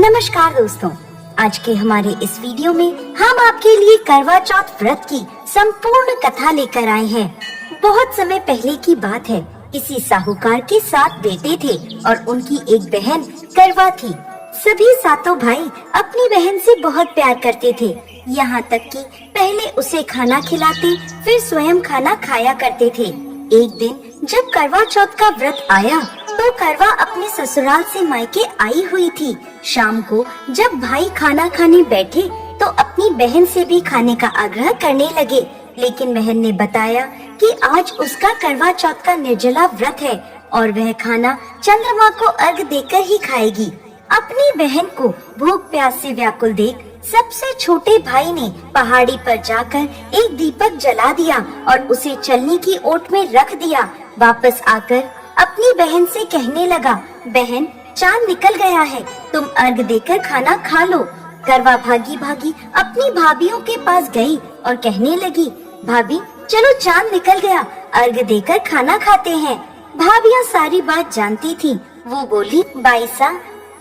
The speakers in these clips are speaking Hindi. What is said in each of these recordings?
नमस्कार दोस्तों, आज के हमारे इस वीडियो में हम आपके लिए करवा चौथ व्रत की संपूर्ण कथा लेकर आए हैं। बहुत समय पहले की बात है। किसी साहूकार के 7 बेटे थे और उनकी एक बहन करवा थी। सभी सातों भाई अपनी बहन से बहुत प्यार करते थे, यहाँ तक कि पहले उसे खाना खिलाते, फिर स्वयं खाना खाया करते थे। एक दिन जब करवा चौथ का व्रत आया तो करवा अपने ससुराल से मायके आई हुई थी। शाम को जब भाई खाना खाने बैठे तो अपनी बहन से भी खाने का आग्रह करने लगे, लेकिन बहन ने बताया कि आज उसका करवा चौथ का निर्जला व्रत है और वह खाना चंद्रमा को अर्घ देकर ही खाएगी। अपनी बहन को भूख प्यास से व्याकुल देख सबसे छोटे भाई ने पहाड़ी पर जाकर एक दीपक जला दिया और उसे चलने की ओट में रख दिया। वापस आकर अपनी बहन से कहने लगा, बहन चांद निकल गया है, तुम अर्घ देकर खाना खा लो। करवा भागी भागी अपनी भाभियों के पास गई और कहने लगी, भाभी चलो चांद निकल गया, अर्घ देकर खाना खाते हैं। भाभियां सारी बात जानती थी। वो बोली, बाईसा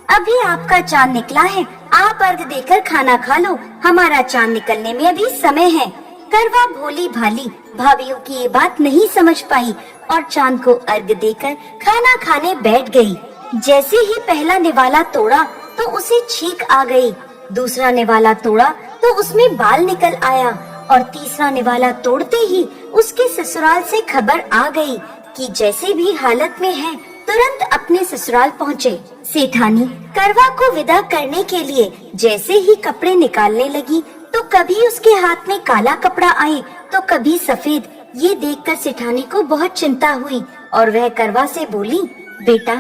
अभी आपका चांद निकला है, आप अर्घ देकर खाना खा लो, हमारा चांद निकलने में अभी समय है। करवा भोली भाली भाभियों की ये बात नहीं समझ पाई और चांद को अर्घ देकर खाना खाने बैठ गई। जैसे ही पहला निवाला तोड़ा तो उसे छींक आ गई, दूसरा निवाला तोड़ा तो उसमें बाल निकल आया और तीसरा निवाला तोड़ते ही उसके ससुराल से खबर आ गई कि जैसे भी हालत में है तुरंत अपने ससुराल पहुँचे। सेठानी करवा को विदा करने के लिए जैसे ही कपड़े निकालने लगी तो कभी उसके हाथ में काला कपड़ा आए तो कभी सफेद। ये देखकर सेठानी को बहुत चिंता हुई और वह करवा से बोली, बेटा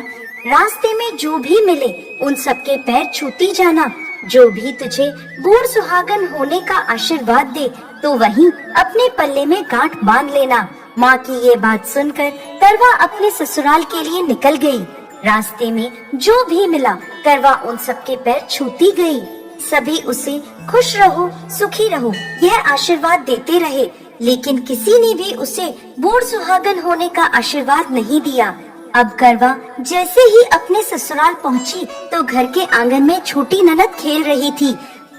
रास्ते में जो भी मिले उन सबके पैर छूती जाना, जो भी तुझे बूढ़ सुहागन होने का आशीर्वाद दे तो वहीं अपने पल्ले में गांठ बांध लेना। माँ की ये बात सुनकर करवा अपने ससुराल के लिए निकल गई। रास्ते में जो भी मिला करवा उन सबके पैर छूती गई। सभी उसे खुश रहो सुखी रहो यह आशीर्वाद देते रहे, लेकिन किसी ने भी उसे बूढ़ सुहागन होने का आशीर्वाद नहीं दिया। अब करवा जैसे ही अपने ससुराल पहुंची तो घर के आंगन में छोटी ननद खेल रही थी।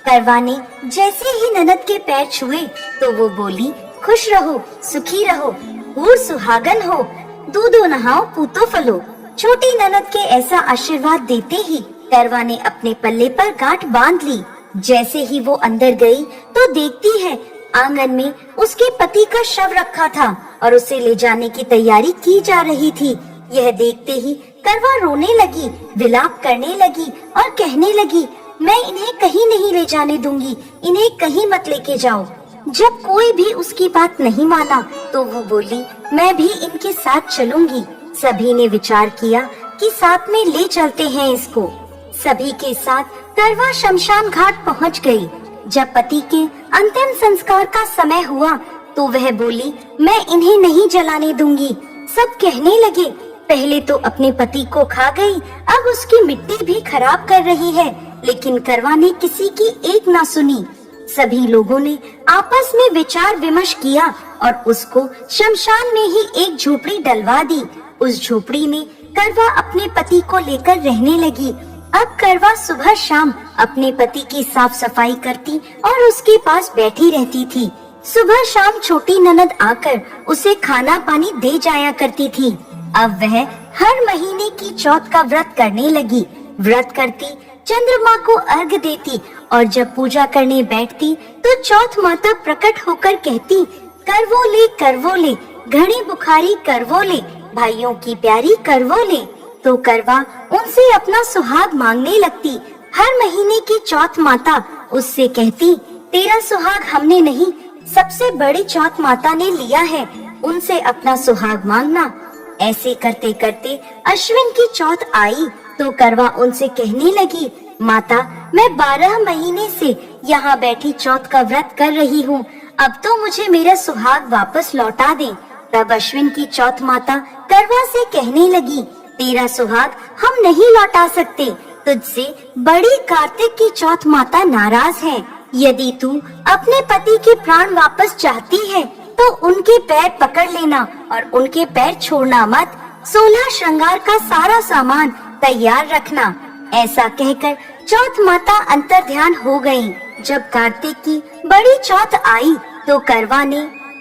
करवा ने जैसे ही ननद के पैर छुए तो वो बोली, खुश रहो सुखी रहो बूढ़ सुहागन हो, दूधो नहाओ पूतो फलो। छोटी ननद के ऐसा आशीर्वाद देते ही करवा ने अपने पल्ले पर गांठ बांध ली। जैसे ही वो अंदर गई तो देखती है आंगन में उसके पति का शव रखा था और उसे ले जाने की तैयारी की जा रही थी। यह देखते ही करवा रोने लगी, विलाप करने लगी और कहने लगी, मैं इन्हें कहीं नहीं ले जाने दूंगी, इन्हें कहीं मत लेके जाओ। जब कोई भी उसकी बात नहीं माना तो वो बोली, मैं भी इनके साथ चलूंगी। सभी ने विचार किया कि साथ में ले चलते हैं इसको। सभी के साथ करवा शमशान घाट पहुंच गई। जब पति के अंतिम संस्कार का समय हुआ तो वह बोली, मैं इन्हें नहीं जलाने दूंगी। सब कहने लगे, पहले तो अपने पति को खा गई, अब उसकी मिट्टी भी खराब कर रही है, लेकिन करवा ने किसी की एक ना सुनी। सभी लोगों ने आपस में विचार विमर्श किया और उसको शमशान में ही एक झोपड़ी डलवा दी। उस झोपड़ी में करवा अपने पति को लेकर रहने लगी। अब करवा सुबह शाम अपने पति की साफ सफाई करती और उसके पास बैठी रहती थी। सुबह शाम छोटी ननद आकर उसे खाना पानी दे जाया करती थी। अब वह हर महीने की चौथ का व्रत करने लगी। व्रत करती, चंद्रमा को अर्घ देती और जब पूजा करने बैठती तो चौथ माता प्रकट होकर कहती, करवो ले घड़ी बुखारी करवो ले, भाइयों की प्यारी करवो ले। तो करवा उनसे अपना सुहाग मांगने लगती। हर महीने की चौथ माता उससे कहती, तेरा सुहाग हमने नहीं, सबसे बड़ी चौथ माता ने लिया है, उनसे अपना सुहाग मांगना। ऐसे करते करते अश्विन की चौथ आई तो करवा उनसे कहने लगी, माता मैं 12 महीने से यहाँ बैठी चौथ का व्रत कर रही हूँ, अब तो मुझे मेरा सुहाग वापस लौटा दे। तब अश्विन की चौथ माता करवा से कहने लगी, तेरा सुहाग हम नहीं लौटा सकते, तुझसे बड़ी कार्तिक की चौथ माता नाराज है। यदि तू अपने पति के प्राण वापस चाहती है तो उनके पैर पकड़ लेना और उनके पैर छोड़ना मत। 16 श्रृंगार का सारा सामान तैयार रखना। ऐसा कहकर चौथ माता अंतर्ध्यान हो गयी। जब कार्तिक की बड़ी चौथ आई तो करवा ने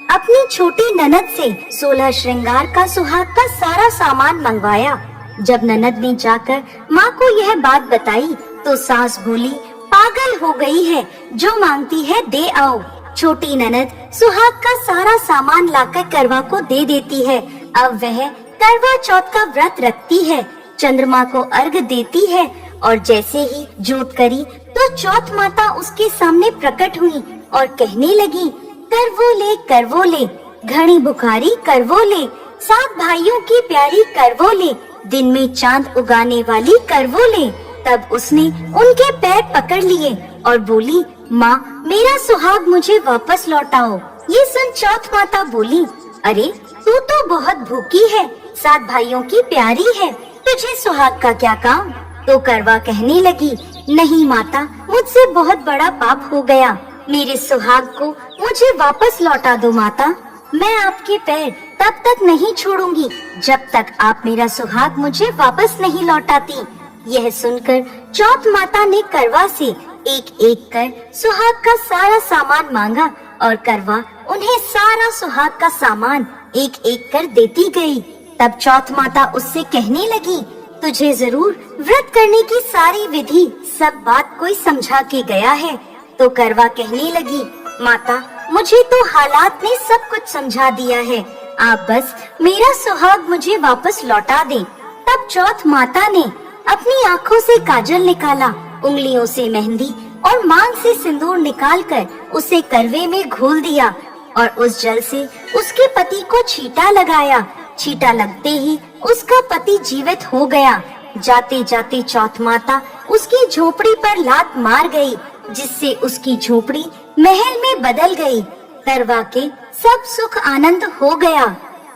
अपनी छोटी ननद से 16 श्रृंगार का सुहाग का सारा सामान मंगवाया। जब ननद ने जाकर माँ को यह बात बताई तो सास बोली, पागल हो गई है, जो मांगती है दे आओ। छोटी ननद सुहाग का सारा सामान लाकर करवा को दे देती है। अब वह करवा चौथ का व्रत रखती है, चंद्रमा को अर्घ देती है और जैसे ही जोत करी तो चौथ माता उसके सामने प्रकट हुई और कहने लगी, करवो ले, घड़ी बुखारी करवो ले, 7 भाइयों की प्यारी करवो ले, दिन में चांद उगाने वाली करवो ले। तब उसने उनके पैर पकड़ लिए और बोली, माँ मेरा सुहाग मुझे वापस लौटाओ। ये सुन चौथ माता बोली, अरे तू तो बहुत भूखी है, 7 भाइयों की प्यारी है, तुझे सुहाग का क्या काम। तो करवा कहने लगी, नहीं माता, मुझसे बहुत बड़ा पाप हो गया, मेरे सुहाग को मुझे वापस लौटा दो माता। मैं आपके पैर तब तक नहीं छोड़ूंगी जब तक आप मेरा सुहाग मुझे वापस नहीं लौटाती। यह सुनकर चौथ माता ने करवा से एक एक कर सुहाग का सारा सामान मांगा और करवा उन्हें सारा सुहाग का सामान एक एक कर देती गई। तब चौथ माता उससे कहने लगी, तुझे जरूर व्रत करने की सारी विधि सब बात कोई समझा के गया है। तो करवा कहने लगी, माता मुझे तो हालात ने सब कुछ समझा दिया है, आप बस मेरा सुहाग मुझे वापस लौटा दें। तब चौथ माता ने अपनी आँखों से काजल निकाला, उंगलियों से मेहंदी और मांग से सिंदूर निकालकर उसे करवे में घोल दिया और उस जल से उसके पति को छींटा लगाया। छींटा लगते ही उसका पति जीवित हो गया। जाते जाते चौथ माता उसकी झोपड़ी पर लात मार गई, जिससे उसकी झोपड़ी महल में बदल गई। करवा के सब सुख आनंद हो गया।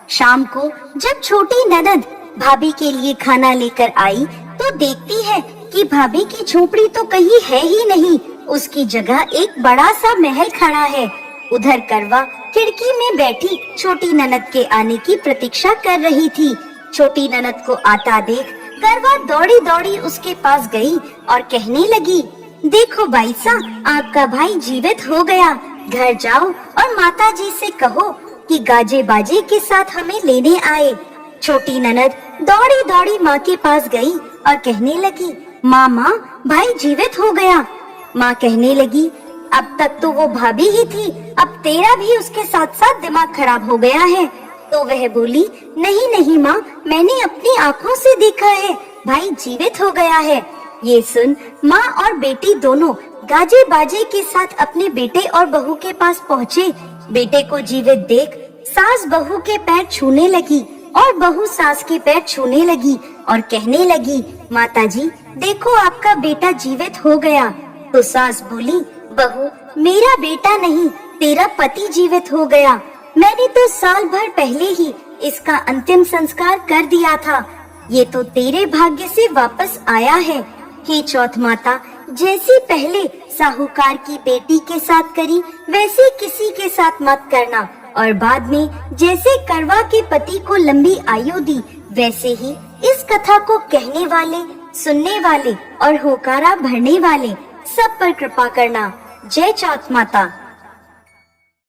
शाम को जब छोटी ननद भाभी के लिए खाना लेकर आई तो देखती है कि भाभी की झोपड़ी तो कहीं है ही नहीं, उसकी जगह एक बड़ा सा महल खड़ा है। उधर करवा खिड़की में बैठी छोटी ननद के आने की प्रतीक्षा कर रही थी। छोटी ननद को आता देख करवा दौड़ी दौड़ी उसके पास गई और कहने लगी, देखो बाईसा, आपका भाई जीवित हो गया, घर जाओ और माता जी से कहो कि गाजे बाजे के साथ हमें लेने आए। छोटी ननद दौड़ी दौड़ी माँ के पास गई और कहने लगी, माँ भाई जीवित हो गया। माँ कहने लगी, अब तक तो वो भाभी ही थी, अब तेरा भी उसके साथ साथ दिमाग खराब हो गया है। तो वह बोली, नहीं नहीं माँ, मैंने अपनी आँखों से देखा है, भाई जीवित हो गया है। ये सुन माँ और बेटी दोनों गाजे बाजे के साथ अपने बेटे और बहू के पास पहुँचे। बेटे को जीवित देख सास बहू के पैर छूने लगी और बहू सास के पैर छूने लगी और कहने लगी, माताजी देखो आपका बेटा जीवित हो गया। तो सास बोली, बहू मेरा बेटा नहीं, तेरा पति जीवित हो गया, मैंने तो साल भर पहले ही इसका अंतिम संस्कार कर दिया था, ये तो तेरे भाग्य से वापस आया है। हे चौथ माता, जैसी पहले साहूकार की बेटी के साथ करी वैसे किसी के साथ मत करना, और बाद में जैसे करवा के पति को लंबी आयु दी वैसे ही इस कथा को कहने वाले, सुनने वाले और होकारा भरने वाले सब पर कृपा करना। जय चौथ माता।